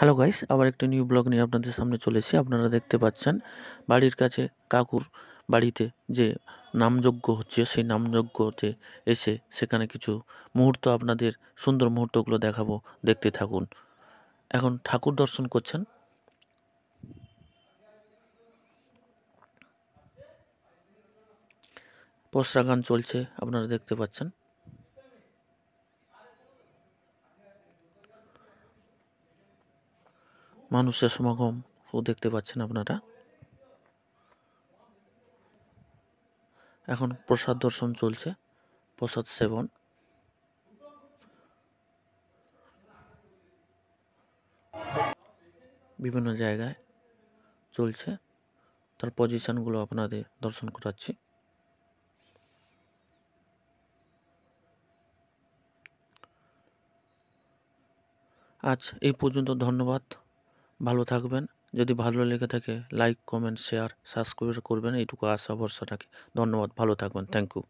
Hello guys, আবার একটা new blog নিয়ে আপনাদের সামনে চলে এসেছি। আপনারা দেখতে পাচ্ছেন বাড়ির কাছে কাকুর বাড়িতে যে নামযজ্ঞ হচ্ছে, সেই নামযজ্ঞতে এসে সেখানে কিছু মুহূর্ত আপনাদের সুন্দর মুহূর্তগুলো দেখাবো, দেখতে থাকুন। এখন ঠাকুর দর্শন করছেন। পসরা গান চলছে, আপনারা দেখতে পাচ্ছেন। মানুষের সমাগম দেখতে পাচ্ছেন আপনারা। এখন প্রসাদ দর্শন চলছে, প্রসাদ সেবন। বিভিন্ন জায়গায় চলছে, তার পজিশনগুলো আপনাদের দর্শন করাচ্ছি। আজ এই পর্যন্ত, ধন্যবাদ। ভালো থাকবেন। যদি ভালো লেগে থাকে লাইক, কমেন্ট, শেয়ার, সাবস্ক্রাইব করবেন, এইটুকু আশা ভরসা রাখি। ধন্যবাদ, ভালো থাকবেন। Thank you.